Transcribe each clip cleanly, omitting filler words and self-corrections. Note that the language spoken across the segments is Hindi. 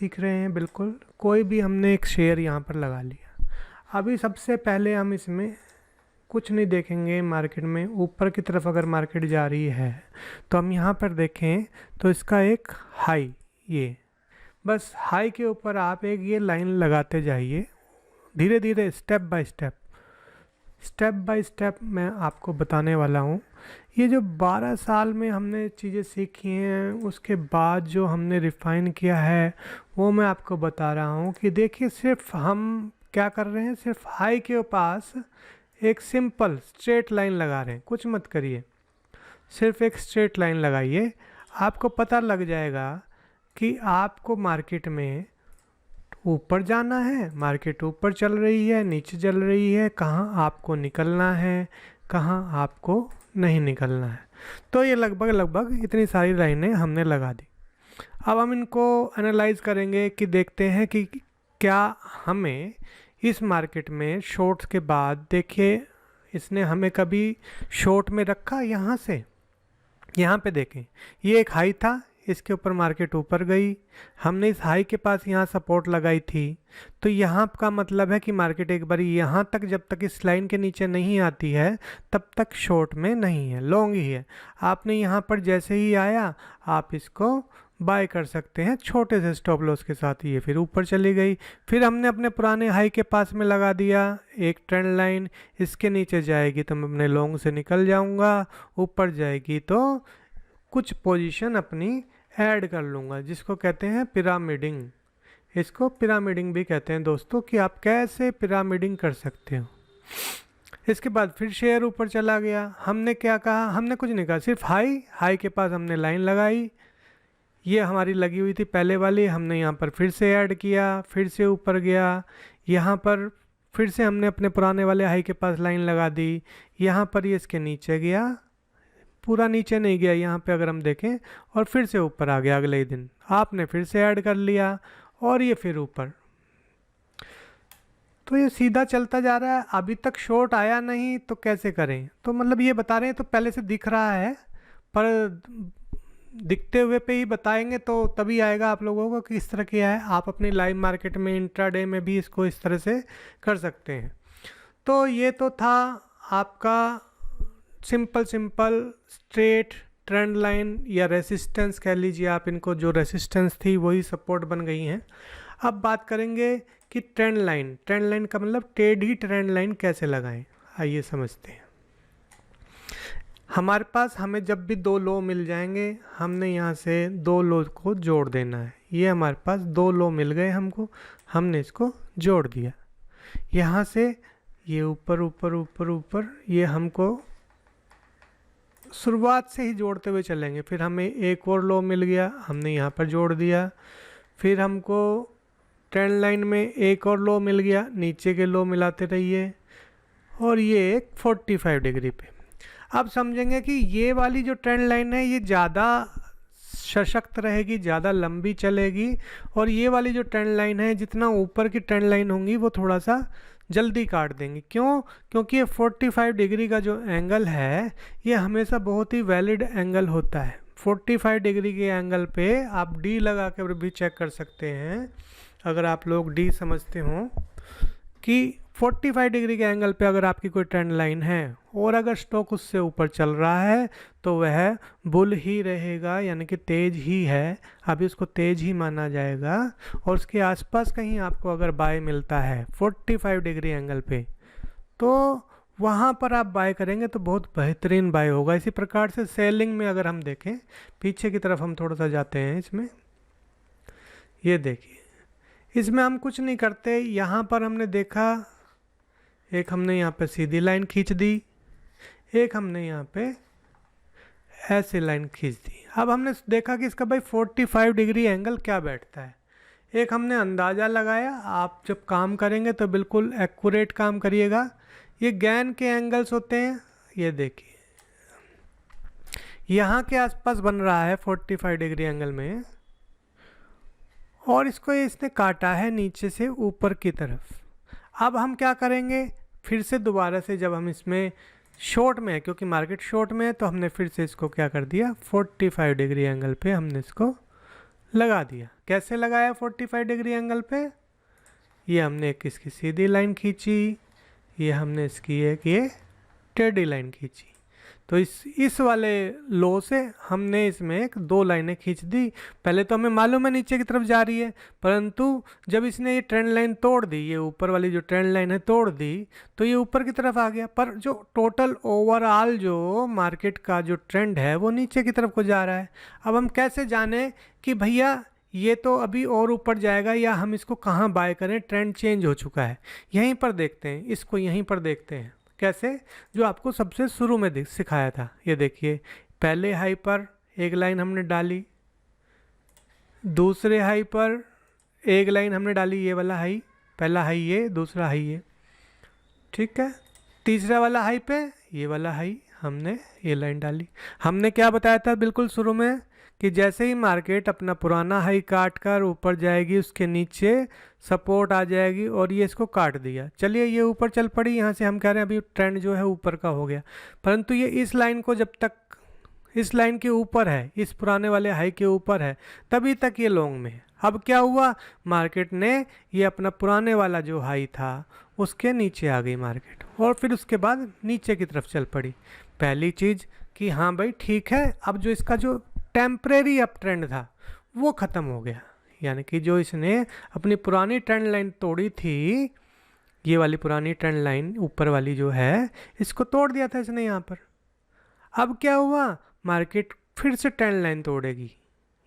सीख रहे हैं। बिल्कुल कोई भी हमने एक शेयर यहाँ पर लगा लिया। अभी सबसे पहले हम इसमें कुछ नहीं देखेंगे। मार्केट में ऊपर की तरफ अगर मार्केट जा रही है तो हम यहाँ पर देखें तो इसका एक हाई, ये बस हाई के ऊपर आप एक ये लाइन लगाते जाइए धीरे धीरे, step by step. Step by step मैं आपको बताने वाला हूँ। ये जो 12 साल में हमने चीज़ें सीखी हैं उसके बाद जो हमने रिफ़ाइन किया है वो मैं आपको बता रहा हूँ कि देखिए सिर्फ हम क्या कर रहे हैं, सिर्फ हाई के पास एक सिंपल स्ट्रेट लाइन लगा रहे हैं। कुछ मत करिए, सिर्फ एक स्ट्रेट लाइन लगाइए। आपको पता लग जाएगा कि आपको मार्केट में ऊपर जाना है, मार्केट ऊपर चल रही है, नीचे चल रही है, कहाँ आपको निकलना है, कहाँ आपको नहीं निकलना है। तो ये लगभग इतनी सारी लाइनें हमने लगा दी। अब हम इनको एनालाइज करेंगे कि देखते हैं कि क्या हमें इस मार्केट में शॉर्ट्स के बाद, देखिए इसने हमें कभी शॉर्ट में रखा। यहाँ से यहाँ पे देखें ये एक हाई था, इसके ऊपर मार्केट ऊपर गई, हमने इस हाई के पास यहाँ सपोर्ट लगाई थी। तो यहाँ का मतलब है कि मार्केट एक बार यहाँ तक, जब तक इस लाइन के नीचे नहीं आती है तब तक शॉर्ट में नहीं है, लॉन्ग ही है। आपने यहाँ पर जैसे ही आया आप इसको बाय कर सकते हैं छोटे से स्टॉप लॉस के साथ। ये फिर ऊपर चली गई, फिर हमने अपने पुराने हाई के पास में लगा दिया एक ट्रेंड लाइन। इसके नीचे जाएगी तो मैं अपने लॉन्ग से निकल जाऊंगा, ऊपर जाएगी तो कुछ पोजीशन अपनी ऐड कर लूँगा, जिसको कहते हैं पिरामिडिंग। इसको पिरामिडिंग भी कहते हैं दोस्तों, कि आप कैसे पिरामिडिंग कर सकते हो। इसके बाद फिर शेयर ऊपर चला गया। हमने क्या कहा, हमने कुछ नहीं कहा, सिर्फ हाई के पास हमने लाइन लगाई। ये हमारी लगी हुई थी पहले वाली, हमने यहाँ पर फिर से ऐड किया, फिर से ऊपर गया। यहाँ पर फिर से हमने अपने पुराने वाले हाई के पास लाइन लगा दी। यहाँ पर ये इसके नीचे गया, पूरा नीचे नहीं गया यहाँ पे अगर हम देखें, और फिर से ऊपर आ गया। अगले ही दिन आपने फिर से ऐड कर लिया और ये फिर ऊपर। तो ये सीधा चलता जा रहा है। अभी तक शॉर्ट आया नहीं तो कैसे करें, तो मतलब ये बता रहे हैं। तो पहले से दिख रहा है, पर दिखते हुए पे ही बताएंगे तो तभी आएगा आप लोगों को कि इस तरह किया है। आप अपनी लाइव मार्केट में इंट्राडे में भी इसको इस तरह से कर सकते हैं। तो ये तो था आपका सिंपल स्ट्रेट ट्रेंड लाइन, या रेसिस्टेंस कह लीजिए आप इनको। जो रेसिस्टेंस थी वही सपोर्ट बन गई हैं। अब बात करेंगे कि ट्रेंड लाइन का मतलब टेढ़ी ट्रेंड लाइन कैसे लगाएं। आइए समझते हैं। हमारे पास हमें जब भी दो लो मिल जाएंगे, हमने यहाँ से दो लो को जोड़ देना है। ये हमारे पास दो लो मिल गए हमको, हमने इसको जोड़ दिया। यहाँ से ये ऊपर ऊपर ऊपर ऊपर, ये हमको शुरुआत से ही जोड़ते हुए चलेंगे। फिर हमें एक और लो मिल गया, हमने यहाँ पर जोड़ दिया। फिर हमको ट्रेंड लाइन में एक और लो मिल गया, नीचे के लो मिलाते रहिए। और ये एक 45 डिग्री पे। अब समझेंगे कि ये वाली जो ट्रेंड लाइन है ये ज़्यादा सशक्त रहेगी, ज़्यादा लंबी चलेगी। और ये वाली जो ट्रेंड लाइन है, जितना ऊपर की ट्रेंड लाइन होंगी वो थोड़ा सा जल्दी काट देंगी। क्यों? क्योंकि ये 45 डिग्री का जो एंगल है ये हमेशा बहुत ही वैलिड एंगल होता है। 45 डिग्री के एंगल पे आप डी लगा कर भी चेक कर सकते हैं, अगर आप लोग डी समझते हो, कि 45 डिग्री के एंगल पे अगर आपकी कोई ट्रेंड लाइन है और अगर स्टॉक उससे ऊपर चल रहा है तो वह बुल ही रहेगा, यानी कि तेज ही है। अभी उसको तेज ही माना जाएगा। और उसके आसपास कहीं आपको अगर बाय मिलता है 45 डिग्री एंगल पे, तो वहाँ पर आप बाय करेंगे तो बहुत बेहतरीन बाय होगा। इसी प्रकार से सेलिंग में अगर हम देखें, पीछे की तरफ हम थोड़ा सा जाते हैं इसमें, ये देखिए इसमें हम कुछ नहीं करते। यहाँ पर हमने देखा, एक हमने यहाँ पे सीधी लाइन खींच दी, एक हमने यहाँ पे ऐसे लाइन खींच दी। अब हमने देखा कि इसका भाई 45 डिग्री एंगल क्या बैठता है। एक हमने अंदाज़ा लगाया। आप जब काम करेंगे तो बिल्कुल एक्यूरेट काम करिएगा। ये गैन के एंगल्स होते हैं, ये देखिए यहाँ के आसपास बन रहा है 45 डिग्री एंगल में, और इसको इसने काटा है नीचे से ऊपर की तरफ। अब हम क्या करेंगे, फिर से दोबारा से, जब हम इसमें शॉर्ट में है, क्योंकि मार्केट शॉर्ट में है, तो हमने फिर से इसको क्या कर दिया, 45 डिग्री एंगल पे हमने इसको लगा दिया। कैसे लगाया 45 डिग्री एंगल पे? ये हमने एक इसकी सीधी लाइन खींची, ये हमने इसकी एक ये टेढ़ी लाइन खींची। तो इस वाले लो से हमने इसमें एक दो लाइनें खींच दी। पहले तो हमें मालूम है नीचे की तरफ जा रही है, परंतु जब इसने ये ट्रेंड लाइन तोड़ दी, ये ऊपर वाली जो ट्रेंड लाइन है तोड़ दी, तो ये ऊपर की तरफ आ गया। पर जो टोटल ओवरऑल जो मार्केट का जो ट्रेंड है वो नीचे की तरफ को जा रहा है। अब हम कैसे जाने कि भैया ये तो अभी और ऊपर जाएगा या हम इसको कहाँ बाय करें? ट्रेंड चेंज हो चुका है, यहीं पर देखते हैं, इसको यहीं पर देखते हैं। कैसे? जो आपको सबसे शुरू में सिखाया था। ये देखिए, पहले हाई पर एक लाइन हमने डाली, दूसरे हाई पर एक लाइन हमने डाली, ये वाला हाई, पहला हाई ये, दूसरा हाई ये, ठीक है। तीसरा वाला हाई पे ये वाला हाई हमने ये लाइन डाली। हमने क्या बताया था बिल्कुल शुरू में कि जैसे ही मार्केट अपना पुराना हाई काट कर ऊपर जाएगी, उसके नीचे सपोर्ट आ जाएगी और ये इसको काट दिया। चलिए ये ऊपर चल पड़ी, यहाँ से हम कह रहे हैं अभी ट्रेंड जो है ऊपर का हो गया, परंतु ये इस लाइन को जब तक इस लाइन के ऊपर है, इस पुराने वाले हाई के ऊपर है, तभी तक ये लॉन्ग में है। अब क्या हुआ? मार्केट ने ये अपना पुराने वाला जो हाई था उसके नीचे आ गई मार्केट, और फिर उसके बाद नीचे की तरफ चल पड़ी। पहली चीज़ कि हाँ भाई ठीक है, अब जो इसका जो टेम्परेरी अप ट्रेंड था वो ख़त्म हो गया, यानी कि जो इसने अपनी पुरानी ट्रेंड लाइन तोड़ी थी, ये वाली पुरानी ट्रेंड लाइन ऊपर वाली जो है, इसको तोड़ दिया था इसने यहाँ पर। अब क्या हुआ? मार्केट फिर से ट्रेंड लाइन तोड़ेगी,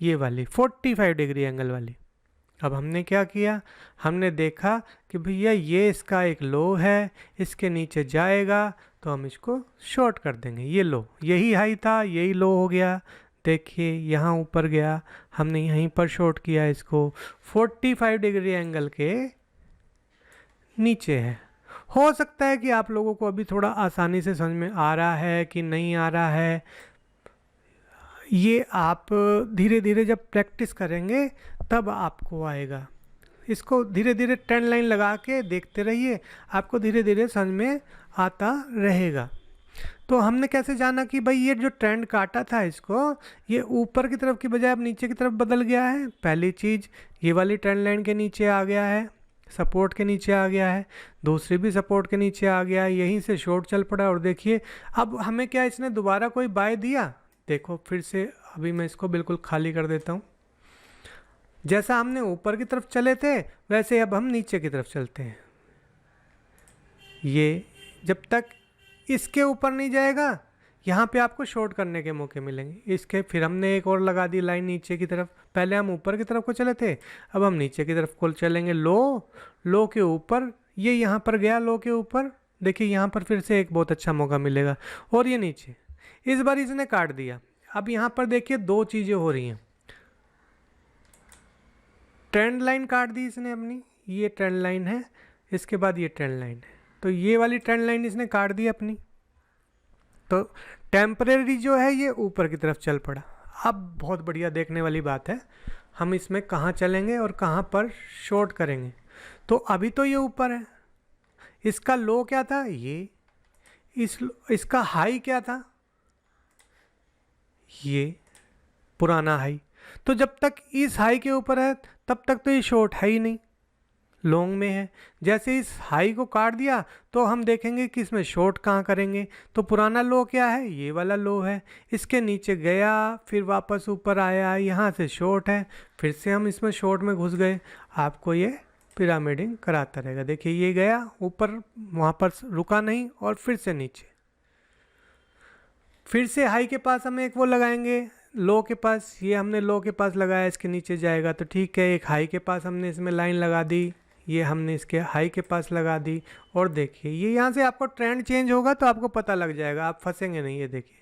ये वाली 45 डिग्री एंगल वाली। अब हमने क्या किया? हमने देखा कि भैया ये इसका एक लो है, इसके नीचे जाएगा तो हम इसको शॉर्ट कर देंगे। ये लो, यही हाई था, यही लो हो गया। देखिए यहाँ ऊपर गया, हमने यहीं पर शॉर्ट किया इसको, 45 डिग्री एंगल के नीचे है। हो सकता है कि आप लोगों को अभी थोड़ा आसानी से समझ में आ रहा है कि नहीं आ रहा है, ये आप धीरे धीरे जब प्रैक्टिस करेंगे तब आपको आएगा। इसको धीरे धीरे ट्रेंड लाइन लगा के देखते रहिए, आपको धीरे धीरे समझ में आता रहेगा। तो हमने कैसे जाना कि भाई ये जो ट्रेंड काटा था इसको, ये ऊपर की तरफ की बजाय अब नीचे की तरफ बदल गया है? पहली चीज़, ये वाली ट्रेंड लाइन के नीचे आ गया है, सपोर्ट के नीचे आ गया है, दूसरी भी सपोर्ट के नीचे आ गया है, यहीं से शॉर्ट चल पड़ा। और देखिए अब हमें क्या इसने दोबारा कोई बाय दिया? देखो फिर से, अभी मैं इसको बिल्कुल खाली कर देता हूँ। जैसा हमने ऊपर की तरफ चले थे वैसे अब हम नीचे की तरफ चलते हैं। ये जब तक इसके ऊपर नहीं जाएगा, यहाँ पे आपको शॉर्ट करने के मौके मिलेंगे। इसके फिर हमने एक और लगा दी लाइन नीचे की तरफ। पहले हम ऊपर की तरफ को चले थे, अब हम नीचे की तरफ को चलेंगे। लो के ऊपर, ये यहाँ पर गया लो के ऊपर, देखिए यहाँ पर फिर से एक बहुत अच्छा मौका मिलेगा। और ये नीचे, इस बार इसने काट दिया। अब यहाँ पर देखिए दो चीज़ें हो रही हैं, ट्रेंड लाइन काट दी इसने अपनी, ये ट्रेंड लाइन है, इसके बाद ये ट्रेंड लाइन है, तो ये वाली ट्रेंड लाइन इसने काट दी अपनी। तो टेम्परेरी जो है ये ऊपर की तरफ चल पड़ा। अब बहुत बढ़िया देखने वाली बात है, हम इसमें कहाँ चलेंगे और कहाँ पर शॉर्ट करेंगे। तो अभी तो ये ऊपर है, इसका लो क्या था? ये इसका हाई क्या था? ये पुराना हाई। तो जब तक इस हाई के ऊपर है तब तक तो ये शॉर्ट है ही नहीं, लॉन्ग में है। जैसे इस हाई को काट दिया तो हम देखेंगे कि इसमें शॉर्ट कहाँ करेंगे। तो पुराना लो क्या है? ये वाला लो है, इसके नीचे गया, फिर वापस ऊपर आया, यहाँ से शॉर्ट है, फिर से हम इसमें शॉर्ट में घुस गए। आपको ये पिरामिडिंग कराता रहेगा। देखिए ये गया ऊपर, वहाँ पर रुका नहीं, और फिर से नीचे, फिर से हाई के पास हम एक वो लगाएंगे, लो के पास, ये हमने लो के पास लगाया, इसके नीचे जाएगा तो ठीक है। एक हाई के पास हमने इसमें लाइन लगा दी, ये हमने इसके हाई के पास लगा दी, और देखिए ये यहाँ से आपको ट्रेंड चेंज होगा तो आपको पता लग जाएगा, आप फंसेंगे नहीं। ये देखिए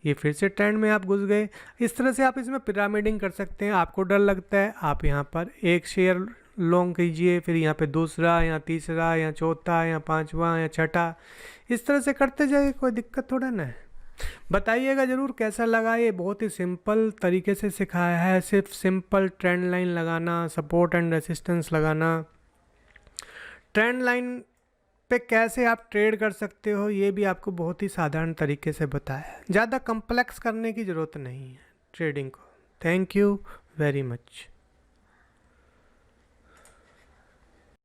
ये फिर से ट्रेंड में आप घुस गए। इस तरह से आप इसमें पिरामिडिंग कर सकते हैं। आपको डर लगता है, आप यहाँ पर एक शेयर लॉन्ग कीजिए, फिर यहाँ पे दूसरा, या तीसरा, या चौथा, या पांचवा, या छठा, इस तरह से करते जाइए, कोई दिक्कत थोड़ा ना है। बताइएगा ज़रूर कैसा लगा। ये बहुत ही सिंपल तरीके से सिखाया है, सिर्फ सिंपल ट्रेंड लाइन लगाना, सपोर्ट एंड रेसिस्टेंस लगाना, ट्रेंड लाइन पे कैसे आप ट्रेड कर सकते हो, ये भी आपको बहुत ही साधारण तरीके से बताया है। ज़्यादा कम्प्लेक्स करने की ज़रूरत नहीं है ट्रेडिंग को। Thank you very much.